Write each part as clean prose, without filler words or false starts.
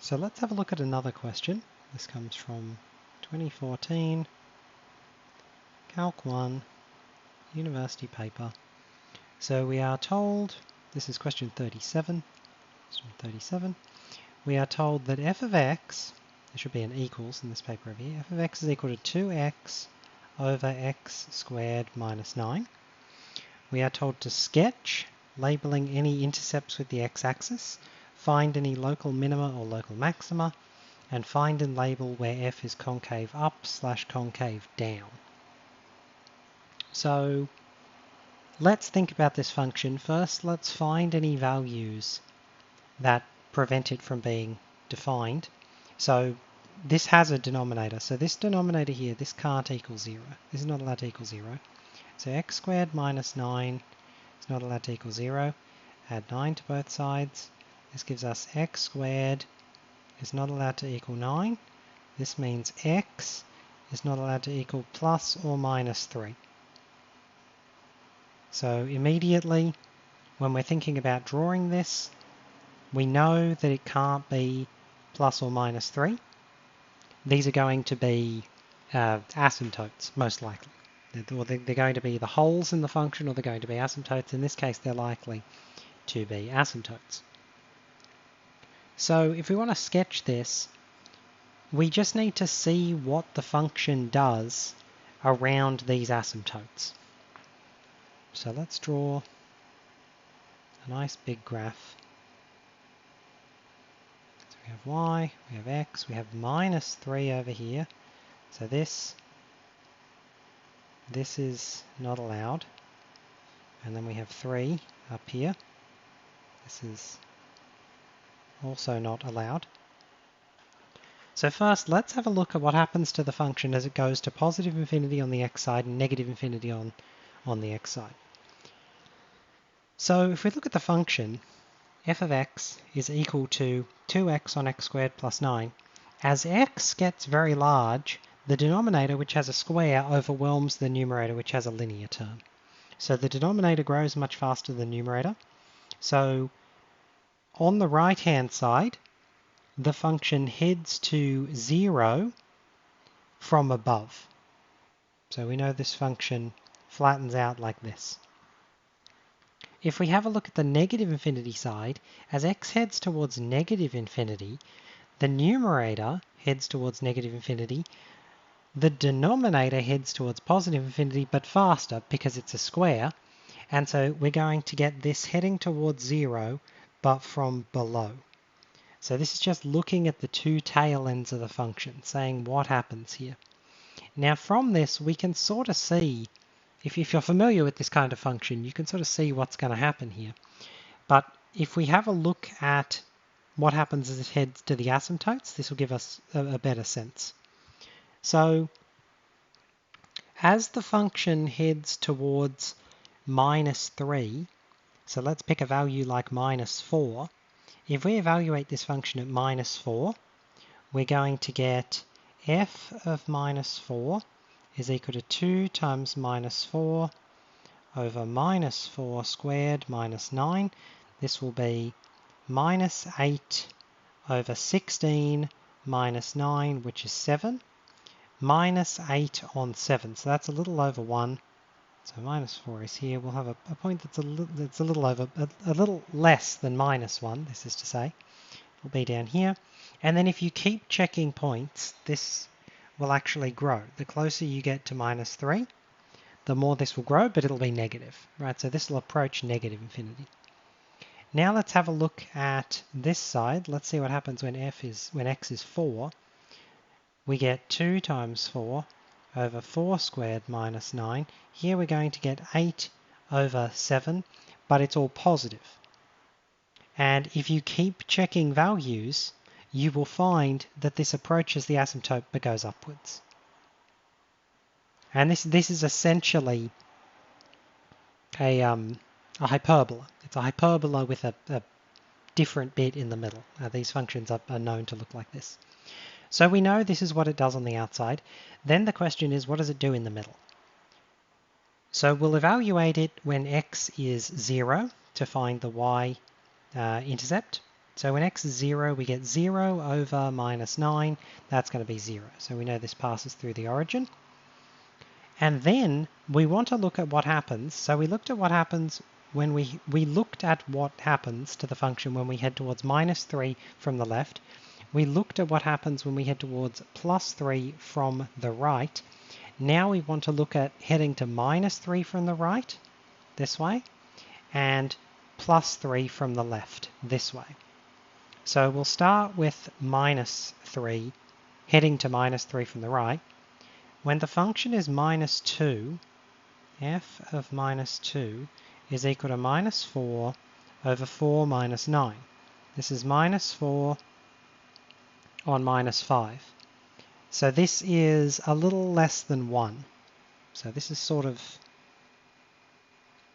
So let's have a look at another question. This comes from 2014, Calc 1, university paper. So we are told, this is question 37, we are told that f of x, there should be an equals in this paper over here, f of x is equal to 2x over x squared minus 9. We are told to sketch, labeling any intercepts with the x-axis, find any local minima or local maxima, and find and label where f is concave up / concave down. So let's think about this function. First, let's find any values that prevent it from being defined. So this has a denominator. So this denominator here, this can't equal 0. This is not allowed to equal 0. So x squared minus 9 is not allowed to equal 0. Add 9 to both sides. This gives us x squared is not allowed to equal 9. This means x is not allowed to equal plus or minus 3. So immediately, when we're thinking about drawing this, we know that it can't be plus or minus 3. These are going to be asymptotes, most likely. They're going to be the holes in the function, or they're going to be asymptotes. In this case, they're likely to be asymptotes. So if we want to sketch this, we just need to see what the function does around these asymptotes. So let's draw a nice big graph. So we have y, we have x, we have minus 3 over here. So this is not allowed. And then we have 3 up here. This is also not allowed. So first, let's have a look at what happens to the function as it goes to positive infinity on the x side and negative infinity on the x side. So if we look at the function, f of x is equal to 2x on x squared plus 9. As x gets very large, the denominator, which has a square, overwhelms the numerator, which has a linear term. So the denominator grows much faster than the numerator. So on the right-hand side, the function heads to 0 from above. So we know this function flattens out like this. If we have a look at the negative infinity side, as x heads towards negative infinity, the numerator heads towards negative infinity, the denominator heads towards positive infinity, but faster because it's a square, and so we're going to get this heading towards 0, but from below. So this is just looking at the two tail ends of the function, saying what happens here. Now from this, we can sort of see, if you're familiar with this kind of function, you can sort of see what's going to happen here. But if we have a look at what happens as it heads to the asymptotes, this will give us a better sense. So as the function heads towards minus 3, so let's pick a value like minus 4. If we evaluate this function at minus 4, we're going to get f of minus 4 is equal to 2 times minus 4 over minus 4 squared minus 9. This will be minus 8 over 16 minus 9, which is 7, minus 8 on 7. So that's a little over 1. So minus 4 is here. We'll have a point that's a little less than minus 1, this is to say. Will be down here. And then if you keep checking points, this will actually grow. The closer you get to minus 3, the more this will grow, but it'll be negative, right? So this will approach negative infinity. Now let's have a look at this side. Let's see what happens when x is 4. We get 2 times 4 over 4 squared minus 9. Here we're going to get 8 over 7, but it's all positive. And if you keep checking values, you will find that this approaches the asymptote but goes upwards. And this is essentially a hyperbola. It's a hyperbola with a different bit in the middle. These functions are known to look like this. So we know this is what it does on the outside. Then the question is, what does it do in the middle? So we'll evaluate it when x is 0 to find the y intercept. So when x is 0, we get 0 over minus 9. That's going to be 0. So we know this passes through the origin. And then we want to look at what happens. So we looked at what happens when we looked at what happens to the function when we head towards minus 3 from the left. We looked at what happens when we head towards plus 3 from the right. Now we want to look at heading to minus 3 from the right, this way, and plus 3 from the left, this way. So we'll start with minus 3, heading to minus 3 from the right. When the function is minus 2, f of minus 2 is equal to minus 4 over 4 minus 9. This is minus 4 on minus 5. So this is a little less than 1. So this is sort of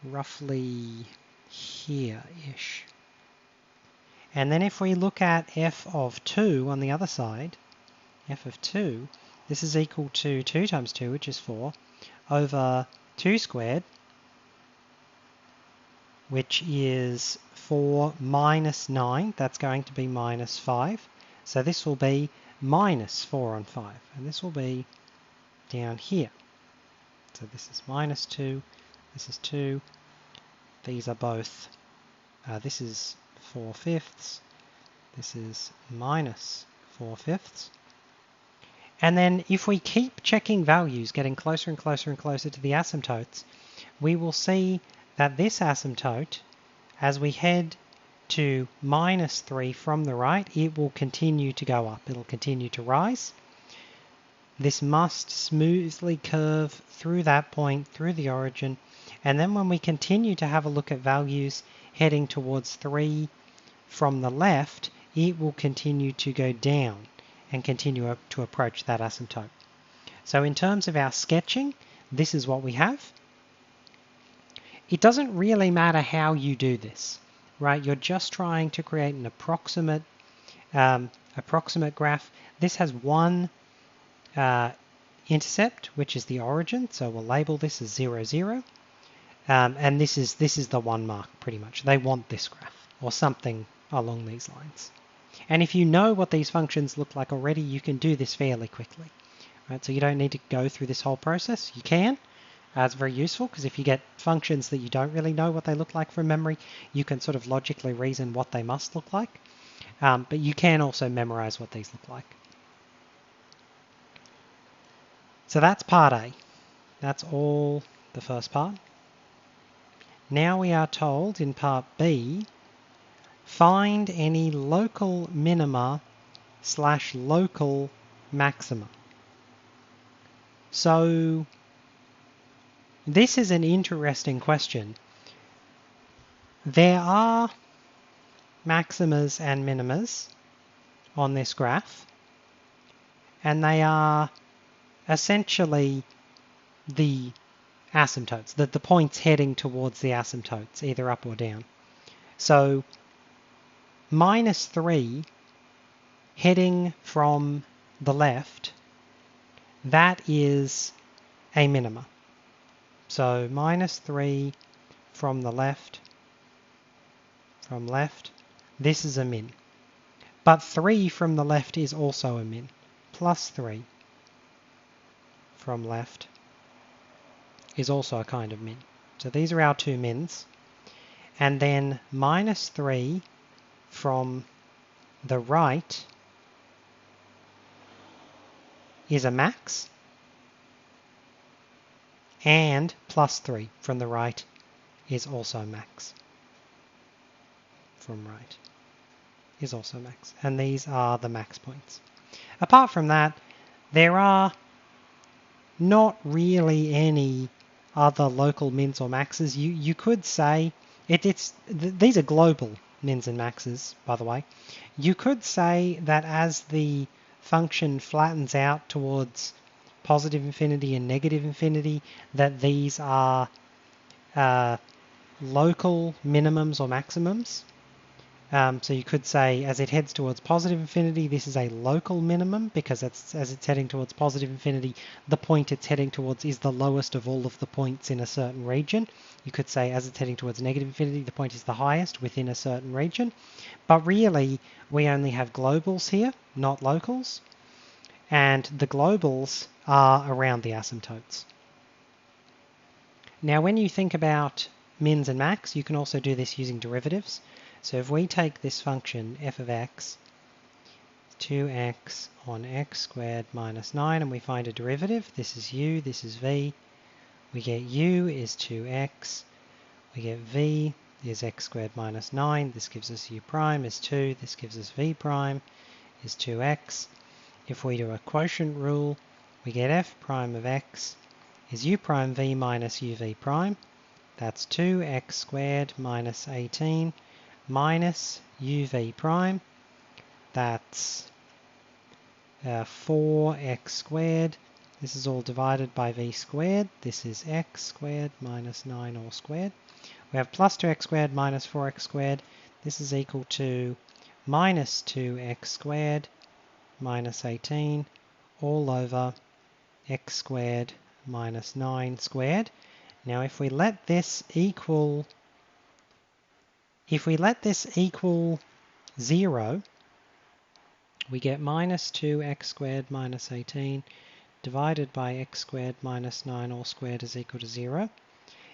roughly here-ish. And then if we look at f of 2 on the other side, f of 2, this is equal to 2 times 2, which is 4, over 2 squared, which is 4 minus 9. That's going to be minus 5. So this will be minus 4 on 5. And this will be down here. So this is minus 2. This is 2. These are both, this is 4/5. This is minus 4/5. And then if we keep checking values, getting closer and closer and closer to the asymptotes, we will see that this asymptote, as we head to minus 3 from the right, it will continue to go up. It'll continue to rise. This must smoothly curve through that point, through the origin. And then when we continue to have a look at values heading towards 3 from the left, it will continue to go down and continue to approach that asymptote. So in terms of our sketching, this is what we have. It doesn't really matter how you do this, right? You're just trying to create an approximate graph. This has one intercept, which is the origin, so we'll label this as 0, 0. And this is the 1 mark, pretty much. They want this graph, or something along these lines. And if you know what these functions look like already, you can do this fairly quickly. Right? So you don't need to go through this whole process. You can. It's very useful because if you get functions that you don't really know what they look like from memory, you can sort of logically reason what they must look like. But you can also memorize what these look like. So that's part A. That's all the first part. Now we are told in part B, find any local minima / local maxima. So this is an interesting question. There are maximas and minimas on this graph, and they are essentially the asymptotes, the points heading towards the asymptotes, either up or down. So minus 3 heading from the left, that is a minima. So minus 3 from the left, this is a min. But 3 from the left is also a min. Plus 3 from left is also a kind of min. So these are our two mins. And then minus 3 from the right is a max. And plus 3 from the right is also max. From right is also max. And these are the max points. Apart from that, there are not really any other local mins or maxes. You could say, these are global mins and maxes, by the way. You could say that as the function flattens out towards positive infinity and negative infinity, that these are local minimums or maximums. So you could say as it heads towards positive infinity, this is a local minimum because as it's heading towards positive infinity, the point it's heading towards is the lowest of all of the points in a certain region. You could say as it's heading towards negative infinity, the point is the highest within a certain region. But really, we only have globals here, not locals. And the globals are around the asymptotes. Now, when you think about mins and max, you can also do this using derivatives. So if we take this function f of x, 2x on x squared minus 9, and we find a derivative, this is u, this is v, we get u is 2x, we get v is x squared minus 9, this gives us u prime is 2, this gives us v prime is 2x. If we do a quotient rule, we get f prime of x is u prime v minus uv prime. That's 2x squared minus 18 minus uv prime. That's 4x squared. This is all divided by v squared. This is x squared minus 9 all squared. We have plus 2x squared minus 4x squared. This is equal to minus 2x squared minus 18 all over x squared minus 9 squared. Now if we let this equal 0, we get minus 2x squared minus 18 divided by x squared minus 9 all squared is equal to 0.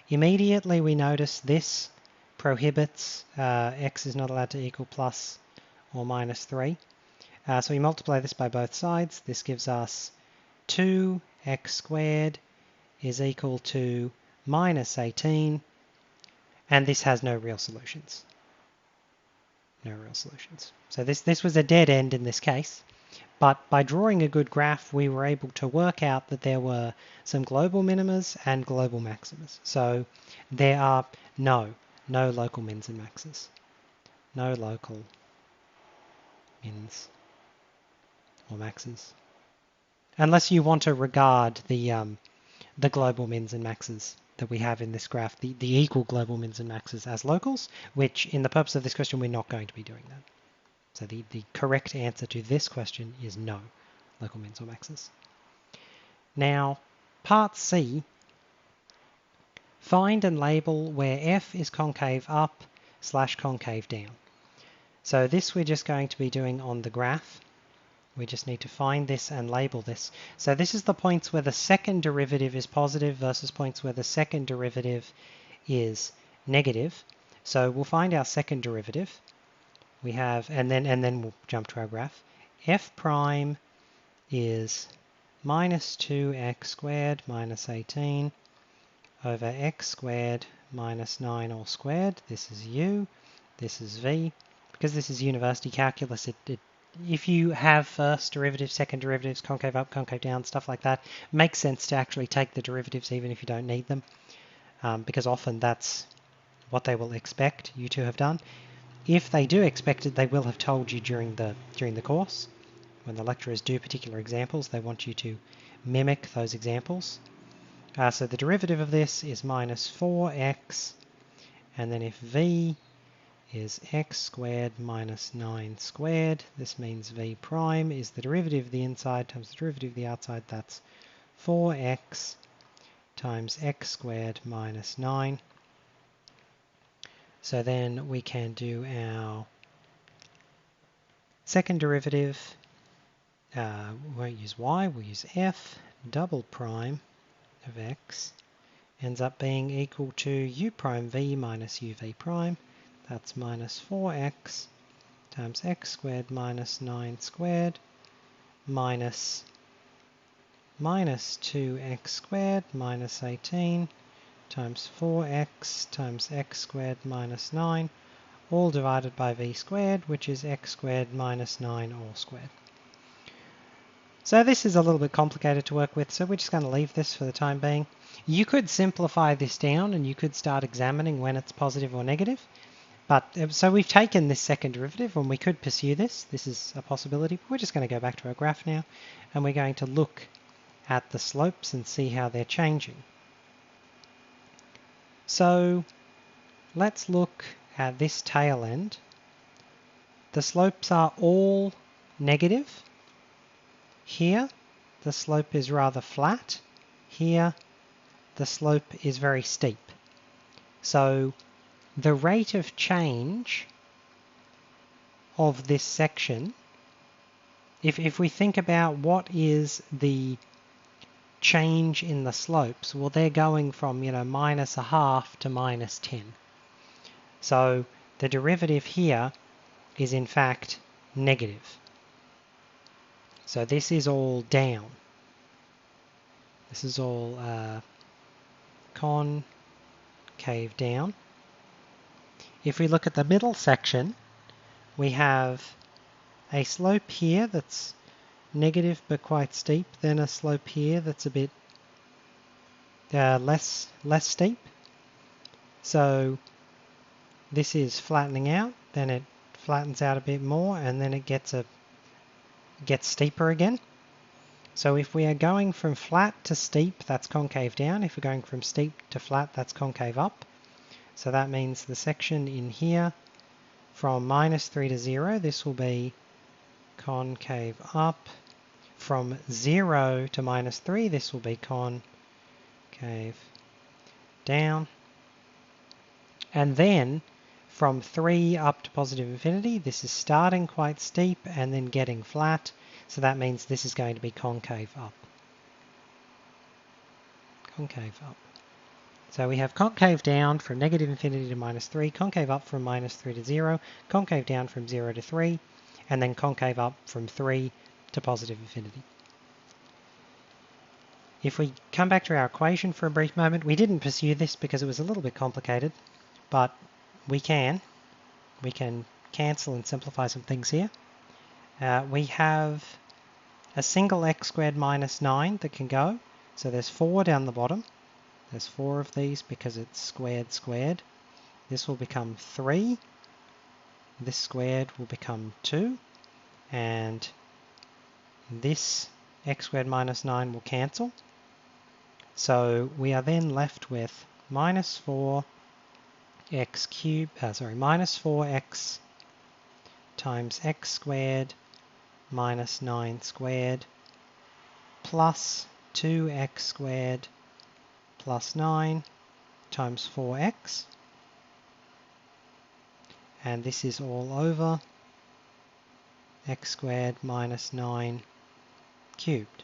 Immediately we notice this prohibits x is not allowed to equal plus or minus 3. So we multiply this by both sides. This gives us 2x squared is equal to minus 18, and this has no real solutions. No real solutions. So this was a dead end in this case, but by drawing a good graph, we were able to work out that there were some global minimas and global maximas. So there are no local mins and maxes. No local mins or maxes. Unless you want to regard the global mins and maxes that we have in this graph, the equal global mins and maxes as locals, which in the purpose of this question, we're not going to be doing that. So the correct answer to this question is no local mins or maxes. Now, part C, find and label where f is concave up / concave down. So this we're just going to be doing on the graph. We just need to find this and label this. So this is the points where the second derivative is positive versus points where the second derivative is negative. So we'll find our second derivative. We have, and then we'll jump to our graph. F prime is minus 2x squared minus 18 over x squared minus 9 all squared. This is u, this is v. Because this is university calculus, if you have first derivatives, second derivatives, concave up, concave down, stuff like that, it makes sense to actually take the derivatives even if you don't need them, because often that's what they will expect you to have done. If they do expect it, they will have told you during the course. When the lecturers do particular examples, they want you to mimic those examples. So the derivative of this is minus 4x, and then if v is x squared minus 9 squared. This means v prime is the derivative of the inside times the derivative of the outside. That's 4x times x squared minus 9. So then we can do our second derivative. We won't use y, we'll use f double prime of x ends up being equal to u prime v minus uv prime. That's minus 4x times x squared minus 9 squared minus 2x squared minus 18 times 4x times x squared minus 9, all divided by v squared, which is x squared minus 9 all squared. So this is a little bit complicated to work with, so we're just going to leave this for the time being. You could simplify this down and you could start examining when it's positive or negative. But so we've taken this second derivative and we could pursue this. This is a possibility. We're just going to go back to our graph now and we're going to look at the slopes and see how they're changing. So let's look at this tail end the slopes are all negative. Here, the slope is rather flat. Here, the slope is very steep. So the rate of change of this section, if we think about what is the change in the slopes, well, they're going from, minus a half to minus 10. So the derivative here is in fact negative. So this is all down. This is all concave down. If we look at the middle section, we have a slope here that's negative but quite steep, then a slope here that's a bit less steep. So this is flattening out, then it flattens out a bit more, and then it gets steeper again. So if we are going from flat to steep, that's concave down. If we're going from steep to flat, that's concave up. So that means the section in here from minus 3 to 0, this will be concave up. From 0 to minus 3, this will be concave down. And then from 3 up to positive infinity, this is starting quite steep and then getting flat. So that means this is going to be concave up. Concave up. So we have concave down from negative infinity to minus 3, concave up from minus 3 to 0, concave down from 0 to 3, and then concave up from 3 to positive infinity. If we come back to our equation for a brief moment, we didn't pursue this because it was a little bit complicated, but we can cancel and simplify some things here. We have a single x squared minus 9 that can go. So there's 4 down the bottom. There's 4 of these because it's squared squared. This will become 3. This squared will become 2. And this x squared minus 9 will cancel. So we are then left with minus 4x times x squared minus 9 squared plus 2x squared plus 9 times 4x. And this is all over x squared minus 9 cubed.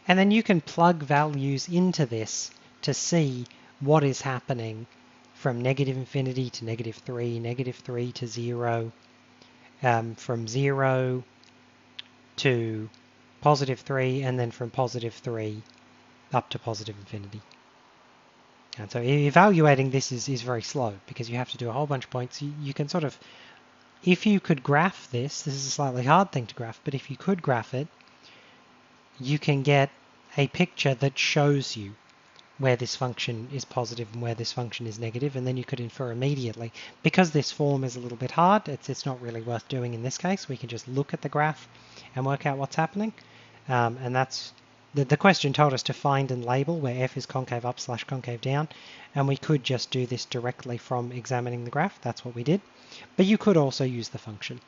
And then you can plug values into this to see what is happening from negative infinity to negative 3 to 0, from 0 to positive 3, and then from positive 3 up to positive infinity. And so evaluating this is very slow because you have to do a whole bunch of points. You can sort of, if you could graph this is a slightly hard thing to graph, but if you could graph it, you can get a picture that shows you where this function is positive and where this function is negative, and then you could infer immediately. Because this form is a little bit hard, it's not really worth doing in this case. We can just look at the graph and work out what's happening. And that's the question told us to find and label where f is concave up / concave down, and we could just do this directly from examining the graph. That's what we did. But you could also use the function.